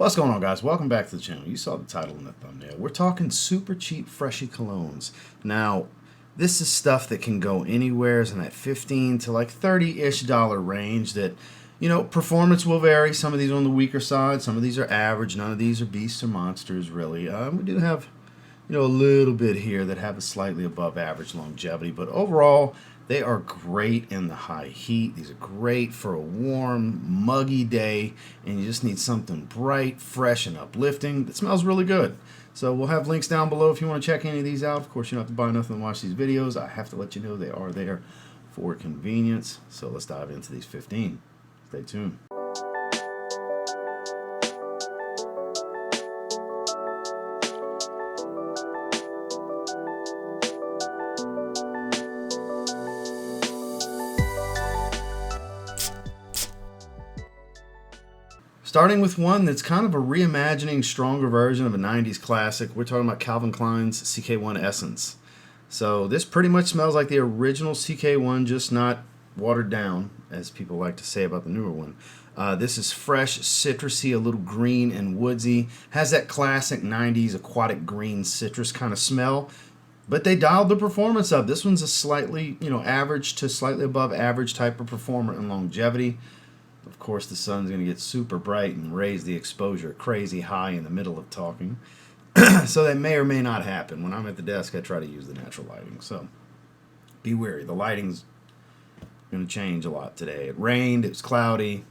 What's going on, guys? Welcome back to the channel. You saw the title in the thumbnail. We're talking super cheap freshy colognes. Now, this is stuff that can go anywhere in that 15 to like $30-ish range that, you know, performance will vary. Some of these are on the weaker side. Some of these are average. None of these are beasts or monsters, really. We do have, you know, a little bit here that have a slightly above average longevity. But overall, they are great in the high heat. These are great for a warm, muggy day, and you just need something bright, fresh, and uplifting that smells really good. So we'll have links down below if you want to check any of these out. Of course, you don't have to buy nothing to watch these videos. I have to let you know they are there for convenience. So let's dive into these 15. Stay tuned. Starting with one that's kind of a reimagining, stronger version of a 90s classic. We're talking about Calvin Klein's CK1 Essence. So this pretty much smells like the original CK1, just not watered down, as people like to say about the newer one. This is fresh, citrusy, a little green and woodsy. Has that classic 90s aquatic green citrus kind of smell. But they dialed the performance up. This one's a slightly, average to slightly above average type of performer in longevity. Of course, the sun's going to get super bright and raise the exposure crazy high in the middle of talking. So that may or may not happen. When I'm at the desk, I try to use the natural lighting. So be wary. The lighting's going to change a lot today. It rained. It was cloudy.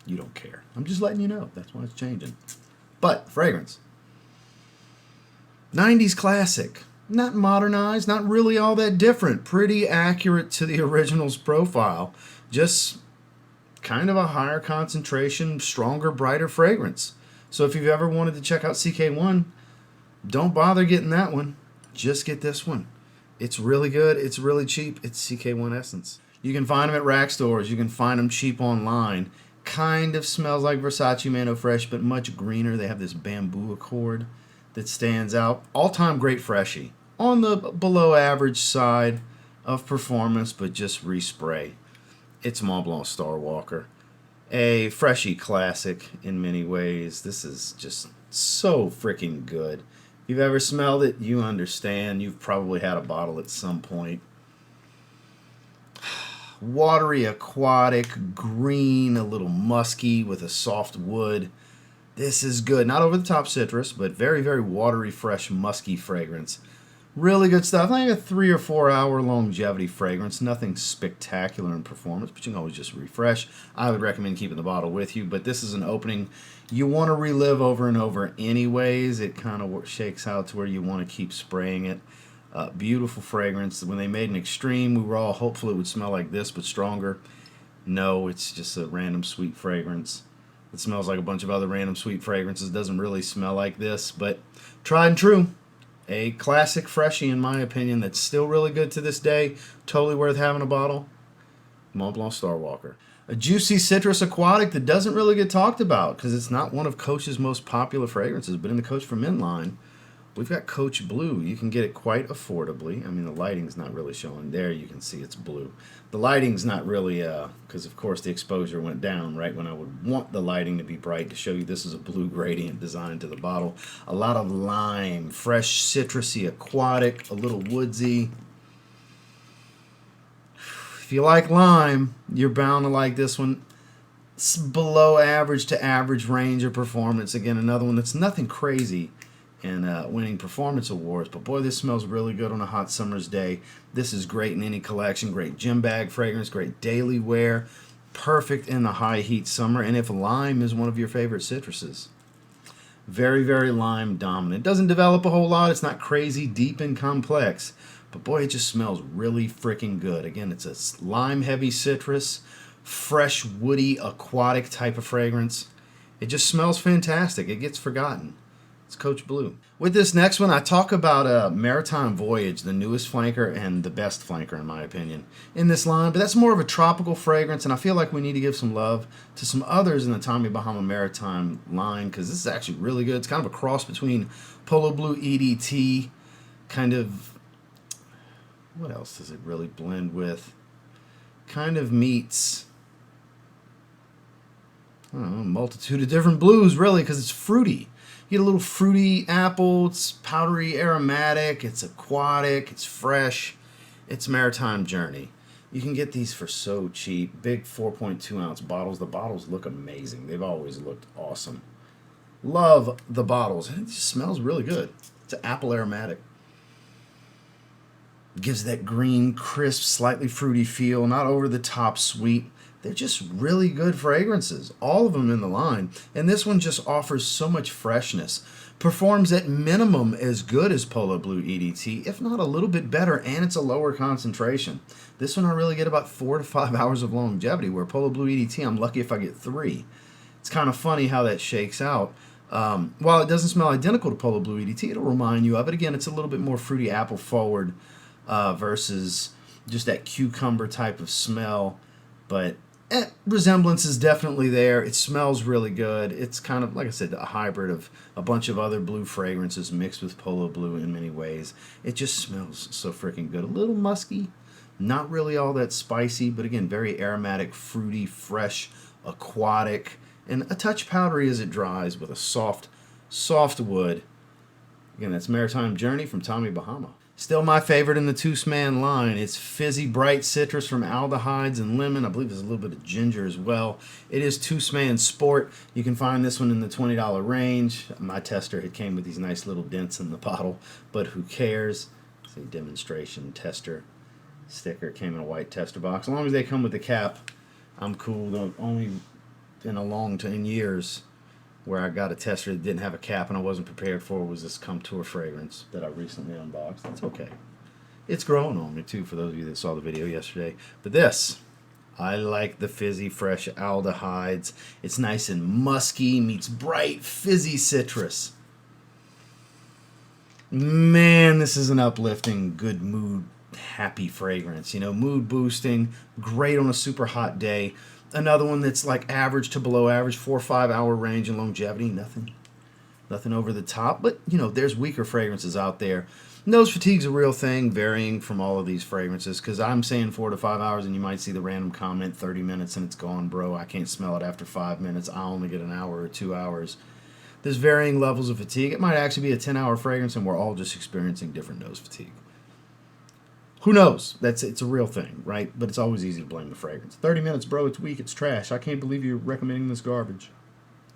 You don't care. I'm just letting you know. That's why it's changing. But fragrance. 90s classic. Not modernized. Not really all that different. Pretty accurate to the original's profile. Just kind of a higher concentration, stronger, brighter fragrance. So if you've ever wanted to check out CK1, don't bother getting that one. Just get this one. It's really good. It's really cheap. It's CK1 Essence. You can find them at rack stores. You can find them cheap online. Kind of smells like Versace Mano Fresh, but much greener. They have this bamboo accord that stands out. All-time great freshie. On the below average side of performance, but just respray. It's Mont Blanc Starwalker. A freshy classic in many ways. This is just so freaking good. If you've ever smelled it, you understand. You've probably had a bottle at some point. Watery, aquatic, green, a little musky with a soft wood. This is good. Not over the top citrus, but very, very watery, fresh, musky fragrance. Really good stuff. Like a 3 or 4 hour longevity fragrance. Nothing spectacular in performance, but you can always just refresh. I would recommend keeping the bottle with you, but this is an opening you want to relive over and over anyways. It kind of shakes out to where you want to keep spraying it. Beautiful fragrance. When they made an extreme, we were all hopeful it would smell like this, but stronger. No, it's just a random sweet fragrance. It smells like a bunch of other random sweet fragrances. It doesn't really smell like this, but tried and true. A classic freshie, in my opinion, that's still really good to this day. Totally worth having a bottle. Mont Blanc Starwalker. A juicy citrus aquatic that doesn't really get talked about because it's not one of Coach's most popular fragrances. But in the Coach For Men line, we've got Coach Blue. You can get it quite affordably. I mean, the lighting's not really showing. There you can see it's blue. The lighting's not really, because of course the exposure went down right when I would want the lighting to be bright to show you this is a blue gradient design to the bottle. A lot of lime, fresh, citrusy, aquatic, a little woodsy. If you like lime, you're bound to like this one. It's below average to average range of performance. Again, another one that's nothing crazy and winning performance awards, but boy, this smells really good on a hot summer's day. This is great in any collection. Great gym bag fragrance, great daily wear, perfect in the high heat summer. And if lime is one of your favorite citruses, very, very lime dominant. It doesn't develop a whole lot. It's not crazy deep and complex, but boy, it just smells really freaking good. Again, it's a lime heavy citrus, fresh, woody, aquatic type of fragrance. It just smells fantastic. It gets forgotten. It's Coach Blue. With this next one, I talk about Maritime Voyage, the newest flanker and the best flanker, in my opinion, in this line. But that's more of a tropical fragrance, and I feel like we need to give some love to some others in the Tommy Bahama Maritime line because this is actually really good. It's kind of a cross between Polo Blue EDT, kind of, what else does it really blend with? Kind of meets I don't know, a multitude of different blues, really, because it's fruity. You get a little fruity apple, it's powdery aromatic, it's aquatic, it's fresh. It's Maritime Journey. You can get these for so cheap. Big 4.2 ounce bottles. The bottles look amazing. They've always looked awesome. Love the bottles. It just smells really good. It's an apple aromatic. Gives that green, crisp, slightly fruity feel. Not over the top sweet. They're just really good fragrances. All of them in the line. And this one just offers so much freshness. Performs at minimum as good as Polo Blue EDT, if not a little bit better, and it's a lower concentration. This one I really get about 4 to 5 hours of longevity, where Polo Blue EDT, I'm lucky if I get 3. It's kind of funny how that shakes out. While it doesn't smell identical to Polo Blue EDT, it'll remind you of it. Again, it's a little bit more fruity apple forward versus just that cucumber type of smell, but resemblance is definitely there. It smells really good. It's kind of, like I said, a hybrid of a bunch of other blue fragrances mixed with Polo Blue in many ways. It just smells so freaking good. A little musky, not really all that spicy, but again, very aromatic, fruity, fresh, aquatic, and a touch powdery as it dries with a soft, soft wood. Again, that's Maritime Journey from Tommy Bahama. Still my favorite in the Tous Man line. It's fizzy, bright citrus from aldehydes and lemon. I believe there's a little bit of ginger as well. It is Tous Man Sport. You can find this one in the $20 range. My tester, it came with these nice little dents in the bottle, but who cares? It's a demonstration tester sticker. It came in a white tester box. As long as they come with the cap, I'm cool. The only in years where I got a tester that didn't have a cap and I wasn't prepared for was this Camutoo fragrance that I recently unboxed. That's okay. It's growing on me too, for those of you that saw the video yesterday. But this, I like the fizzy, fresh aldehydes. It's nice and musky, meets bright, fizzy citrus. Man, this is an uplifting, good mood, happy fragrance. You know, mood boosting, great on a super hot day. Another one that's like average to below average, 4 or 5 hour range and longevity. Nothing over the top, but you know, there's weaker fragrances out there. Nose fatigue's a real thing, varying from all of these fragrances, because I'm saying 4 to 5 hours, and you might see the random comment, 30 minutes and it's gone, bro. I can't smell it after 5 minutes. I only get an hour or 2 hours. There's varying levels of fatigue. It might actually be a 10-hour fragrance, and we're all just experiencing different nose fatigue. Who knows? It's a real thing, right? But it's always easy to blame the fragrance. 30 minutes, bro, it's weak, it's trash. I can't believe you're recommending this garbage.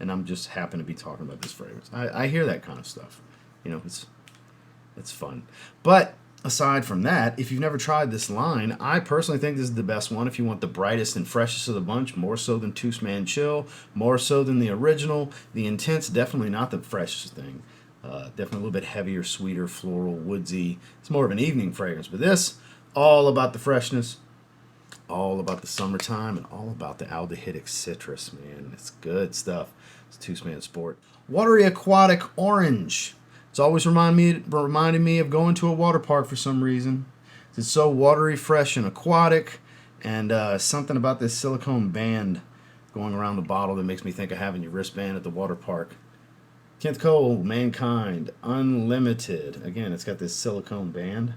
And I'm just happen to be talking about this fragrance. I hear that kind of stuff. You know, it's fun. But aside from that, if you've never tried this line, I personally think this is the best one if you want the brightest and freshest of the bunch, more so than Tous Man Chill, more so than the original. The Intense, definitely not the freshest thing. Definitely a little bit heavier, sweeter, floral, woodsy. It's more of an evening fragrance. But this, all about the freshness, all about the summertime, and all about the aldehydic citrus, man. It's good stuff. It's Tous Man Sport. Watery Aquatic Orange. It's always reminding me of going to a water park for some reason. It's so watery, fresh, and aquatic. And something about this silicone band going around the bottle that makes me think of having your wristband at the water park. Kenneth Cole, Mankind, Unlimited. Again, it's got this silicone band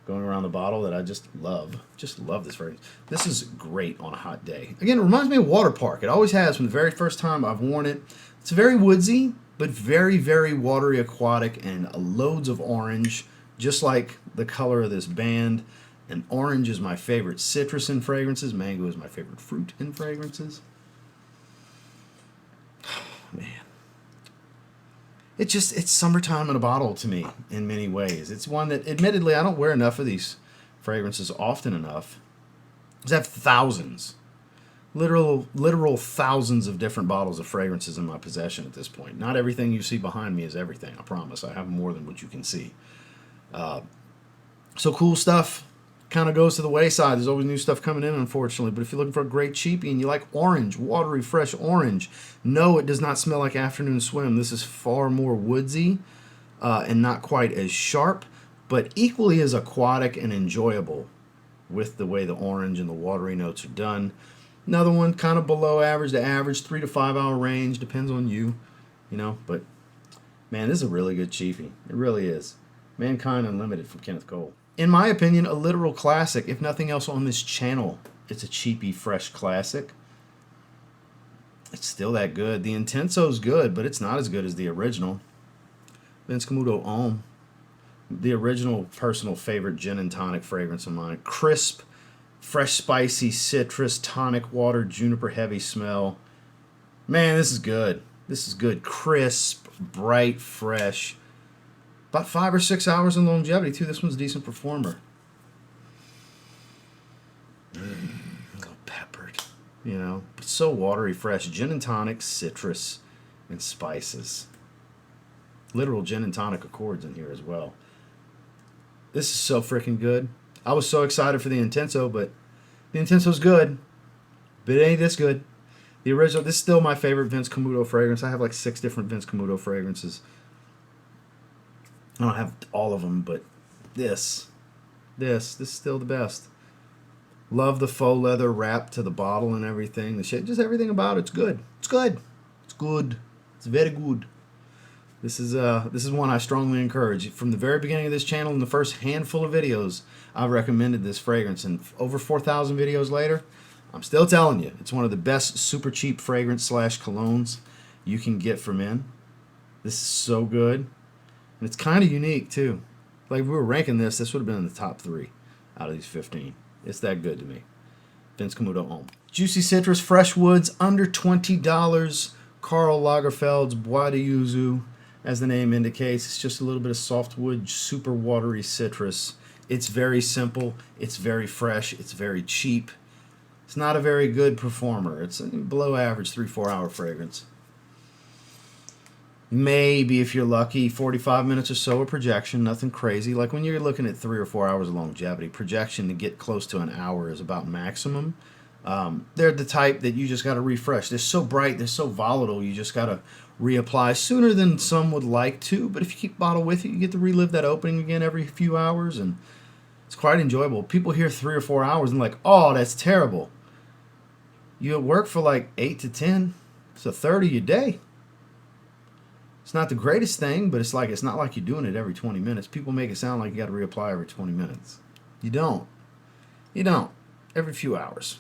going around the bottle that I just love. Just love this fragrance. This is great on a hot day. Again, it reminds me of water park. It always has from the very first time I've worn it. It's very woodsy, but very, very watery, aquatic, and loads of orange, just like the color of this band. And orange is my favorite citrus in fragrances. Mango is my favorite fruit in fragrances. Man. It's summertime in a bottle to me in many ways. It's one that, admittedly, I don't wear enough of these fragrances often enough. I have thousands, literal thousands of different bottles of fragrances in my possession at this point. Not everything you see behind me is everything, I promise. I have more than what you can see. So cool stuff kind of goes to the wayside. There's always new stuff coming in, unfortunately. But if you're looking for a great cheapie and you like orange, watery, fresh orange, no, it does not smell like afternoon swim. This is far more woodsy and not quite as sharp, but equally as aquatic and enjoyable with the way the orange and the watery notes are done. Another one kind of below average to average, 3 to 5 hour range, depends on you, you know. But man, this is a really good cheapie. It really is. Mankind Unlimited from Kenneth Cole. In my opinion, a literal classic. If nothing else on this channel, it's a cheapy, fresh classic. It's still that good. The Intenso's good, but it's not as good as the original. Vince Camuto Homme. The original personal favorite gin and tonic fragrance of mine. Crisp, fresh, spicy, citrus, tonic water, juniper heavy smell. Man, this is good. This is good. Crisp, bright, fresh. About 5 or 6 hours in longevity, too. This one's a decent performer. A little peppered, you know. But so watery, fresh. Gin and tonic, citrus, and spices. Literal gin and tonic accords in here as well. This is so freaking good. I was so excited for the Intenso, but the Intenso's good. But it ain't this good. The original, this is still my favorite Vince Camuto fragrance. I have like 6 different Vince Camuto fragrances. I don't have all of them, but this is still the best. Love the faux leather wrap to the bottle and everything. The shit, just everything about it's good. It's good. It's good. It's very good. This is one I strongly encourage. From the very beginning of this channel, in the first handful of videos, I've recommended this fragrance, and over 4,000 videos later, I'm still telling you, it's one of the best super cheap fragrance / colognes you can get for men. This is so good, and it's kind of unique too. Like if we were ranking this would have been in the top 3 out of these 15. It's that good to me. Vince Camuto Homme. Juicy citrus, fresh woods, under $20. Karl Lagerfeld's Bois de Yuzu. As the name indicates, it's just a little bit of softwood, super watery citrus. It's very simple. It's very fresh. It's very cheap. It's not a very good performer. It's a below average 3-4 hour fragrance. Maybe, if you're lucky, 45 minutes or so of projection. Nothing crazy. Like when you're looking at 3 or 4 hours of longevity, projection to get close to an hour is about maximum. They're the type that you just got to refresh. They're so bright. They're so volatile. You just got to reapply sooner than some would like to, but if you keep the bottle with you get to relive that opening again every few hours, and it's quite enjoyable. People hear 3 or 4 hours and like, oh, that's terrible. You at work for like 8 to 10, so 30 a day. It's not the greatest thing, but it's not like you're doing it every 20 minutes. People make it sound like you got to reapply every 20 minutes. You don't. Every few hours.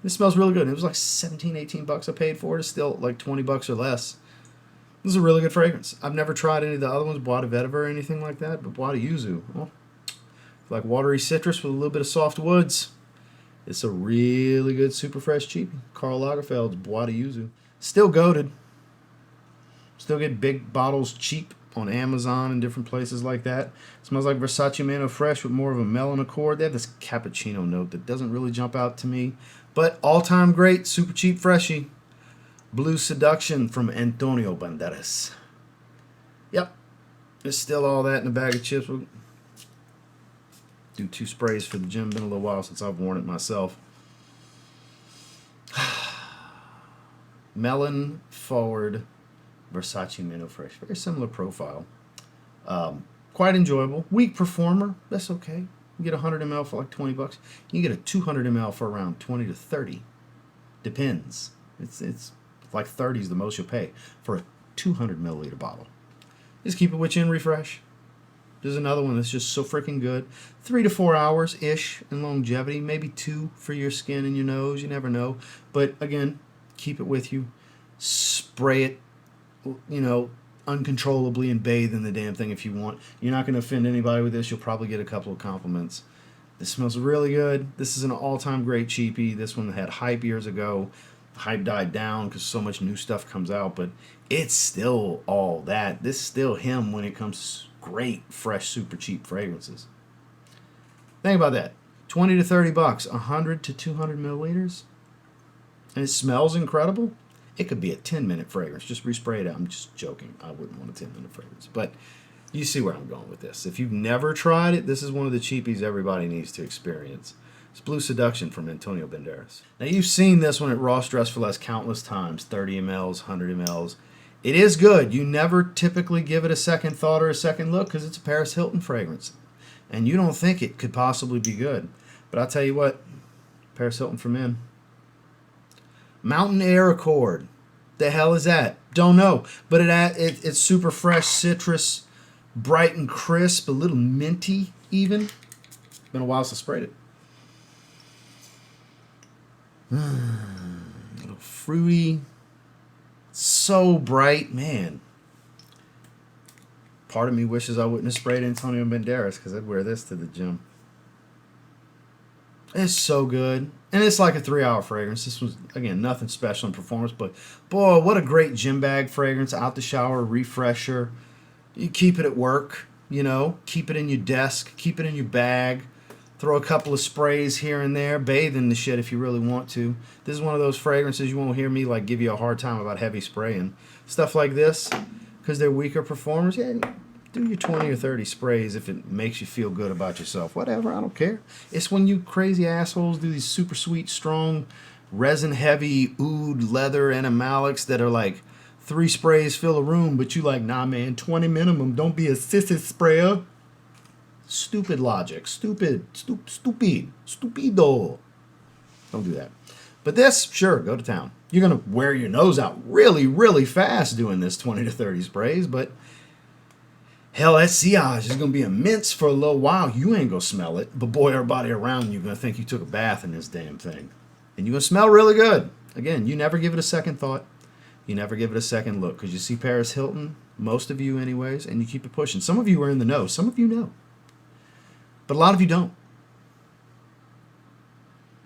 This smells really good. It was like 17, 18 bucks I paid for it. It's still like 20 bucks or less. This is a really good fragrance. I've never tried any of the other ones, Bois de Vetiver or anything like that, but Bois de Yuzu. Oh, like watery citrus with a little bit of soft woods. It's a really good, super fresh cheapie. Karl Lagerfeld's Bois de Yuzu. Still goated. Still get big bottles cheap on Amazon and different places like that. It smells like Versace Mano Fresh with more of a melon accord. They have this cappuccino note that doesn't really jump out to me. But all-time great, super cheap freshie. Blue Seduction from Antonio Banderas. Yep. There's still all that in a bag of chips. We'll do 2 sprays for the gym. Been a little while since I've worn it myself. Melon forward Versace Mano Fresh. Very similar profile. Quite enjoyable. Weak performer. That's okay. You get 100 ml for like 20 bucks. You can get a 200 ml for around 20 to 30. Depends. It's like 30 is the most you'll pay for a 200 milliliter bottle. Just keep it with you and refresh. There's another one that's just so freaking good. 3 to 4 hours-ish in longevity. Maybe 2 for your skin and your nose. You never know. But again, keep it with you. Spray it, uncontrollably and bathe in the damn thing if you want. You're not going to offend anybody with this. You'll probably get a couple of compliments. This smells really good. This is an all-time great cheapie. This one had hype years ago. The hype died down because so much new stuff comes out, but it's still all that. This is still him when it comes to great, fresh, super cheap fragrances. Think about that. 20 to 30 bucks, 100 to 200 milliliters. And it smells incredible. It could be a 10-minute fragrance. Just respray it out. I'm just joking. I wouldn't want a 10-minute fragrance. But you see where I'm going with this. If you've never tried it, this is one of the cheapies everybody needs to experience. It's Blue Seduction from Antonio Banderas. Now, you've seen this one at Ross Dress for Less countless times. 30 mLs, 100 mLs. It is good. You never typically give it a second thought or a second look because it's a Paris Hilton fragrance. And you don't think it could possibly be good. But I'll tell you what. Paris Hilton for Men. Mountain Air Accord. The hell is that? Don't know. But it's super fresh, citrus, bright and crisp, a little minty even. Been a while since I sprayed it. A little fruity, so bright, man. Part of me wishes I wouldn't have sprayed Antonio Banderas because I'd wear this to the gym. It's so good. And it's like a 3-hour fragrance. This was, again, nothing special in performance, but boy, what a great gym bag fragrance. Out the shower, refresher. You keep it at work, you know, keep it in your desk, keep it in your bag. Throw a couple of sprays here and there. Bathe in the shit if you really want to. This is one of those fragrances you won't hear me like give you a hard time about heavy spraying. Stuff like this, because they're weaker performers, yeah, do your 20 or 30 sprays if it makes you feel good about yourself. Whatever, I don't care. It's when you crazy assholes do these super sweet, strong, resin-heavy, oud, leather animalics that are like 3 sprays fill a room, but you like, nah, man, 20 minimum. Don't be a sissy sprayer. Stupid logic. Stupido. Don't do that. But this, sure, go to town. You're going to wear your nose out really, really fast doing this 20 to 30 sprays, but hell, that sillage is going to be immense for a little while. You ain't going to smell it, but boy, everybody around you going to think you took a bath in this damn thing. And you're going to smell really good. Again, you never give it a second thought. You never give it a second look, because you see Paris Hilton, most of you anyways, and you keep it pushing. Some of you are in the know. Some of you know. But a lot of you don't.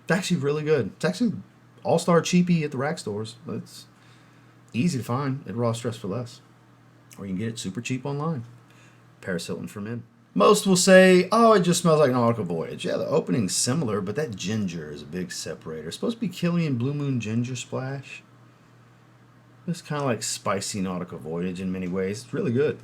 It's actually really good. It's actually all-star cheapy at the rack stores. It's easy to find at Raw Stress for Less. Or you can get it super cheap online. Paris Hilton For Men. Most will say, oh, it just smells like an nautical voyage. Yeah, the opening's similar, but that ginger is a big separator. It's supposed to be Killian Blue Moon Ginger Splash. It's kind of like spicy nautical voyage in many ways. It's really good.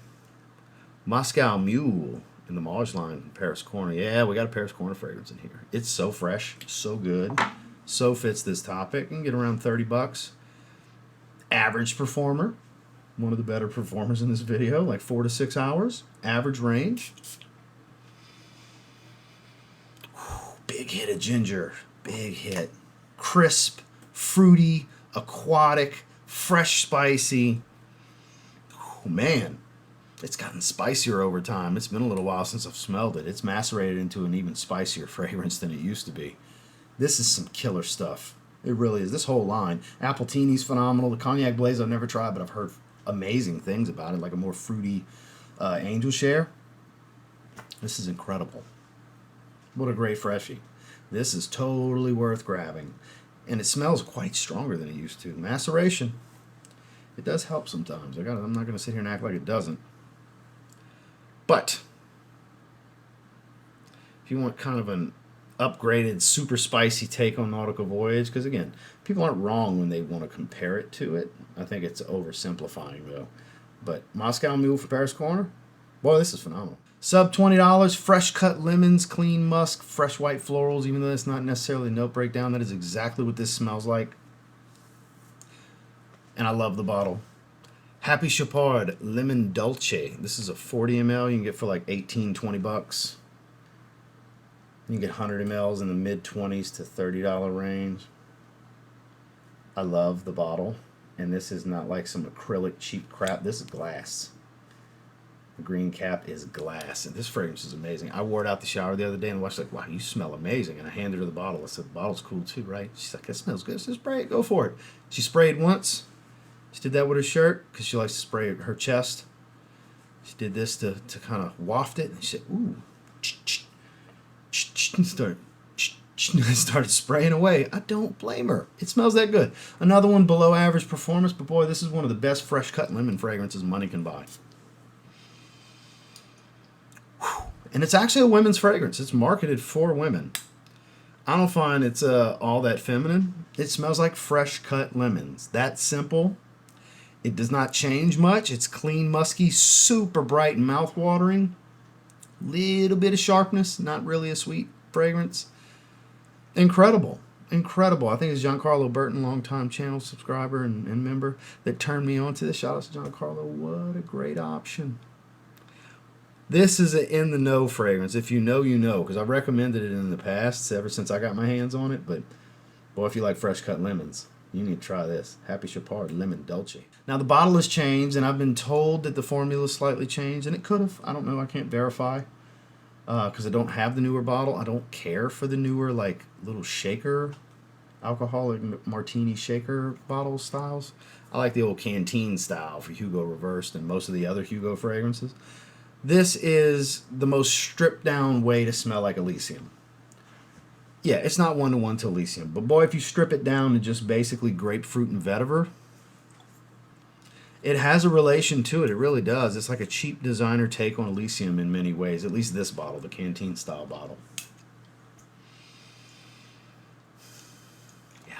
Moscow Mule in the Mauge line, Paris Corner. Yeah, we got a Paris Corner fragrance in here. It's so fresh, so good, so fits this topic. You can get around $30. Average performer. One of the better performers in this video, like 4 to 6 hours. Average range. Whew, big hit of ginger. Big hit. Crisp, fruity, aquatic, fresh, spicy. Oh, man. It's gotten spicier over time. It's been a little while since I've smelled it. It's macerated into an even spicier fragrance than it used to be. This is some killer stuff. It really is. This whole line. Appletini's phenomenal. The Cognac Blaze I've never tried, but I've heard amazing things about it, like a more fruity Angel Share. This is incredible. What a great freshie. This is totally worth grabbing. And it smells quite stronger than it used to. Maceration. It does help sometimes. I'm not going to sit here and act like it doesn't. But if you want kind of an upgraded, super spicy take on Nautical Voyage, because again, people aren't wrong when they want to compare it to it. I think it's oversimplifying though. But Moscow Mule for Paris Corner, boy, this is phenomenal. Sub $20, fresh cut lemons, clean musk, fresh white florals. Even though it's not necessarily a note breakdown, that is exactly what this smells like. And I love the bottle. Happy Chopard Lemon Dulce. This is a 40 ml. You can get for like 18, 20 bucks. You can get 100 mLs in the mid-20s to $30 range. I love the bottle. And this is not like some acrylic cheap crap. This is glass. The green cap is glass. And this fragrance is amazing. I wore it out the shower the other day and watched like, wow, you smell amazing. And I handed her the bottle. I said, the bottle's cool too, right? She's like, it smells good. I said, spray it. Go for it. She sprayed once. She did that with her shirt because she likes to spray her chest. She did this to kind of waft it. And she said, ooh. Started spraying away. I don't blame her. It smells that good. Another one below average performance, but boy, this is one of the best fresh cut lemon fragrances money can buy. Whew. And it's actually a women's fragrance. It's marketed for women. I don't find it's all that feminine. It smells like fresh cut lemons. That's simple. It does not change much. It's clean, musky, super bright and mouth-watering. Little bit of sharpness, not really a sweet fragrance. Incredible. Incredible. I think it's Giancarlo Burton, longtime channel subscriber and member, that turned me on to this. Shout out to Giancarlo. What a great option. This is an in-the-know fragrance. If you know, you know, because I've recommended it in the past ever since I got my hands on it. But, boy, if you like fresh-cut lemons, you need to try this. Happy Chapard Lemon Dulce. Now, the bottle has changed, and I've been told that the formula is slightly changed, and it could have. I don't know. I can't verify because I don't have the newer bottle. I don't care for the newer, like, little shaker alcoholic martini shaker bottle styles. I like the old canteen style for Hugo Reversed and most of the other Hugo fragrances. This is the most stripped down way to smell like Elysium. Yeah, it's not one-to-one to Elysium, but boy, if you strip it down to just basically grapefruit and vetiver, it has a relation to it. It really does. It's like a cheap designer take on Elysium in many ways, at least this bottle, the canteen style bottle. Yeah,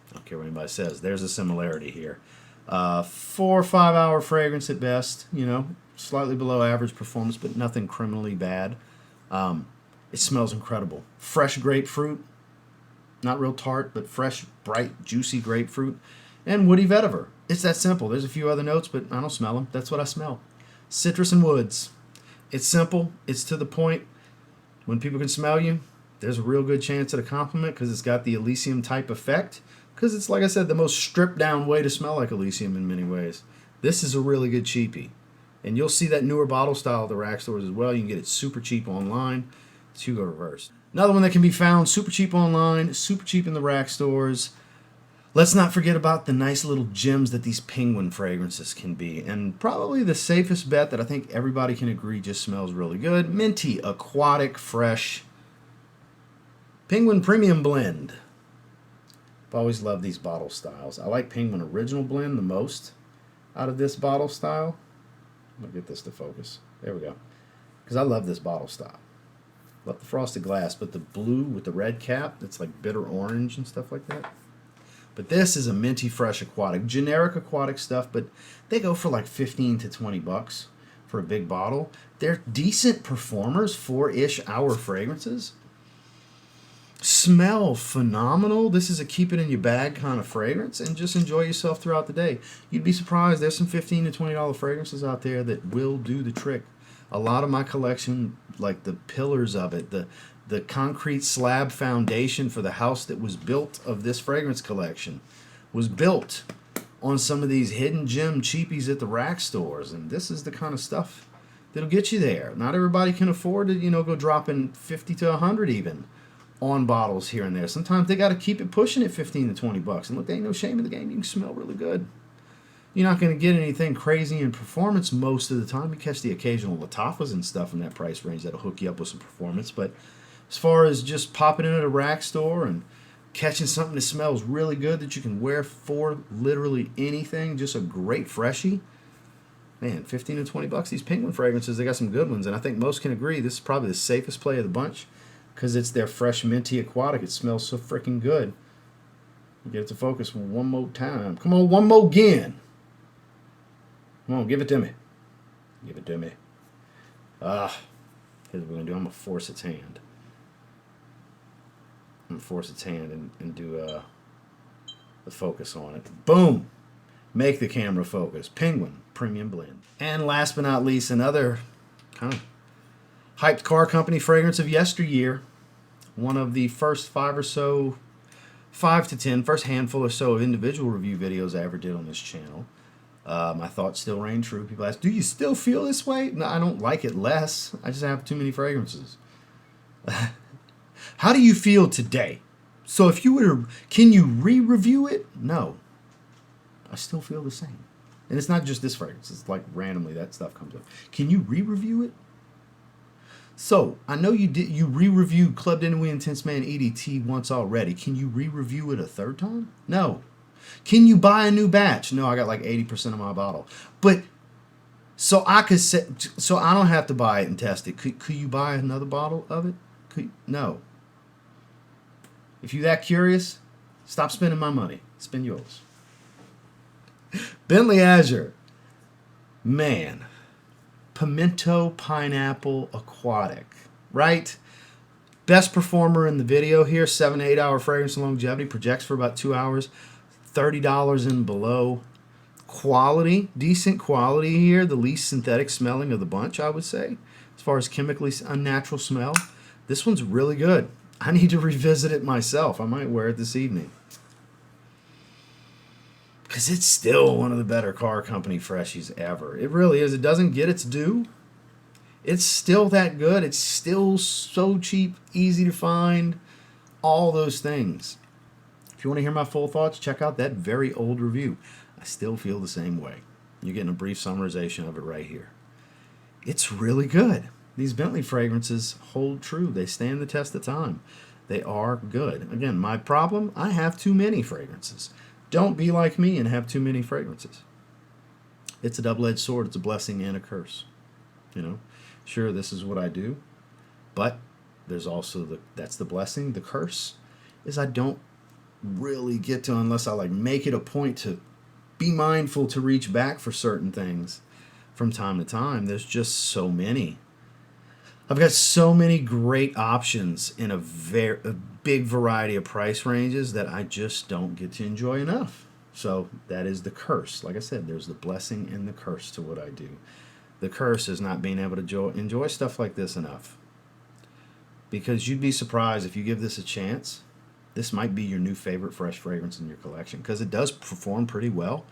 I don't care what anybody says. There's a similarity here. 4 or 5 hour fragrance at best, you know, slightly below average performance, but nothing criminally bad. It smells incredible. Fresh grapefruit, not real tart, but fresh, bright, juicy grapefruit, and woody vetiver. It's that simple. There's a few other notes, but I don't smell them. That's what I smell. Citrus and woods. It's simple. It's to the point. When people can smell you, there's a real good chance at a compliment because it's got the Elysium type effect. Because it's, like I said, the most stripped down way to smell like Elysium in many ways. This is a really good cheapie. And you'll see that newer bottle style at the rack stores as well. You can get it super cheap online. It's Hugo Reverse. Another one that can be found super cheap online, super cheap in the rack stores. Let's not forget about the nice little gems that these penguin fragrances can be. And probably the safest bet that I think everybody can agree just smells really good. Minty, aquatic, fresh. Penguin Premium Blend. I've always loved these bottle styles. I like Penguin Original Blend the most out of this bottle style. I'm going to get this to focus. There we go. Because I love this bottle style. Love the frosted glass, but the blue with the red cap, that's like bitter orange and stuff like that. But this is a minty fresh aquatic. Generic aquatic stuff, but they go for like 15 to 20 bucks for a big bottle. They're decent performers, 4-ish hour fragrances. Smell phenomenal. This is a keep it in your bag kind of fragrance and just enjoy yourself throughout the day. You'd be surprised. There's some $15 to $20 fragrances out there that will do the trick. A lot of my collection, like the pillars of it, the concrete slab foundation for the house that was built of this fragrance collection was built on some of these hidden gem cheapies at the rack stores. And this is the kind of stuff that'll get you there. Not everybody can afford to, go dropping 50 to 100 even on bottles here and there. Sometimes they got to keep it pushing at 15 to 20 bucks. And look, there ain't no shame in the game. You can smell really good. You're not going to get anything crazy in performance most of the time. You catch the occasional Latafas and stuff in that price range that'll hook you up with some performance. But as far as just popping in at a rack store and catching something that smells really good that you can wear for literally anything, just a great freshie, man, 15 to 20 bucks. These Penguin fragrances, they got some good ones. And I think most can agree this is probably the safest play of the bunch because it's their fresh minty aquatic. It smells so freaking good. Get it to focus one more time. Come on, one more again. Come on, give it to me. Give it to me. Here's what we're going to do. I'm going to force its hand. I'm going to force its hand and do the focus on it. Boom! Make the camera focus. Penguin Premium Blend. And last but not least, another kind of hyped car company fragrance of yesteryear. One of the first 5 to 10, first handful or so of individual review videos I ever did on this channel. My thoughts still reign true. People ask, do you still feel this way? No, I don't like it less. I just have too many fragrances. How do you feel today? So if you were to, can you re-review it? No. I still feel the same. And it's not just this fragrance. It's like randomly that stuff comes up. Can you re-review it? So, I know you re-reviewed Club de Nuit Intense Man EDT once already. Can you re-review it a third time? No. Can you buy a new batch? No, I got like 80% of my bottle. But so I could say, so I don't have to buy it and test it. Could you buy another bottle of it? No. If you're that curious, stop spending my money. Spend yours. Bentley Azure Man. Pimento Pineapple Aquatic. Right? Best performer in the video here. 7 to 8 hour fragrance longevity. Projects for about 2 hours. $30 and below. Quality, decent quality here. The least synthetic smelling of the bunch, I would say. As far as chemically unnatural smell. This one's really good. I need to revisit it myself. I might wear it this evening. Because it's still one of the better car company freshies ever. It really is. It doesn't get its due. It's still that good. It's still so cheap, easy to find. All those things. If you want to hear my full thoughts, check out that very old review. I still feel the same way. You're getting a brief summarization of it right here. It's really good. These Bentley fragrances hold true. They stand the test of time. They are good. Again, my problem, I have too many fragrances. Don't be like me and have too many fragrances. It's a double-edged sword. It's a blessing and a curse. You know, sure, this is what I do, but there's also that's the blessing. The curse is I don't really get to, unless I like make it a point to be mindful to reach back for certain things from time to time. There's just so many. I've got so many great options in a big variety of price ranges that I just don't get to enjoy enough. So that is the curse. Like I said, there's the blessing and the curse to what I do. The curse is not being able to enjoy stuff like this enough. Because you'd be surprised if you give this a chance. This might be your new favorite fresh fragrance in your collection, because it does perform pretty well.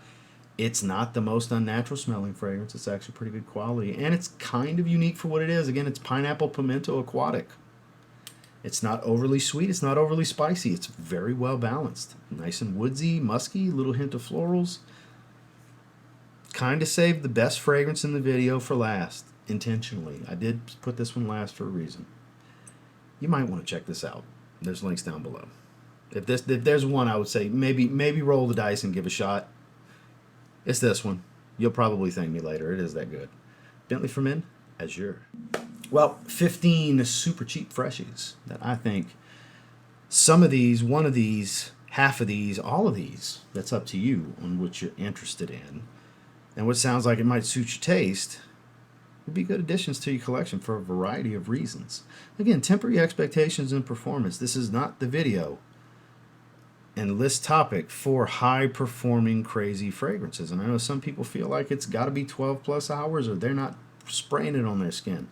It's not the most unnatural smelling fragrance. It's actually pretty good quality. And it's kind of unique for what it is. Again, it's pineapple pimento aquatic. It's not overly sweet. It's not overly spicy. It's very well balanced. Nice and woodsy, musky, little hint of florals. Kind of saved the best fragrance in the video for last, intentionally. I did put this one last for a reason. You might want to check this out. There's links down below. If there's one, I would say maybe roll the dice and give a shot. It's this one. You'll probably thank me later. It is that good. Bentley For Men Azure. Well, 15 super cheap freshies that I think some of these, one of these, half of these, all of these, that's up to you on what you're interested in. And what sounds like it might suit your taste would be good additions to your collection for a variety of reasons. Again, temper your expectations and performance. This is not the video and list topic for high-performing, crazy fragrances. And I know some people feel like it's got to be 12-plus hours or they're not spraying it on their skin.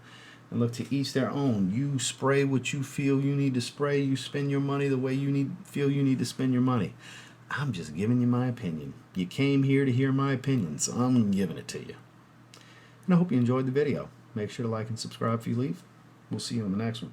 And look, to each their own. You spray what you feel you need to spray. You spend your money the way you feel you need to spend your money. I'm just giving you my opinion. You came here to hear my opinion, so I'm giving it to you. And I hope you enjoyed the video. Make sure to like and subscribe if you leave. We'll see you on the next one.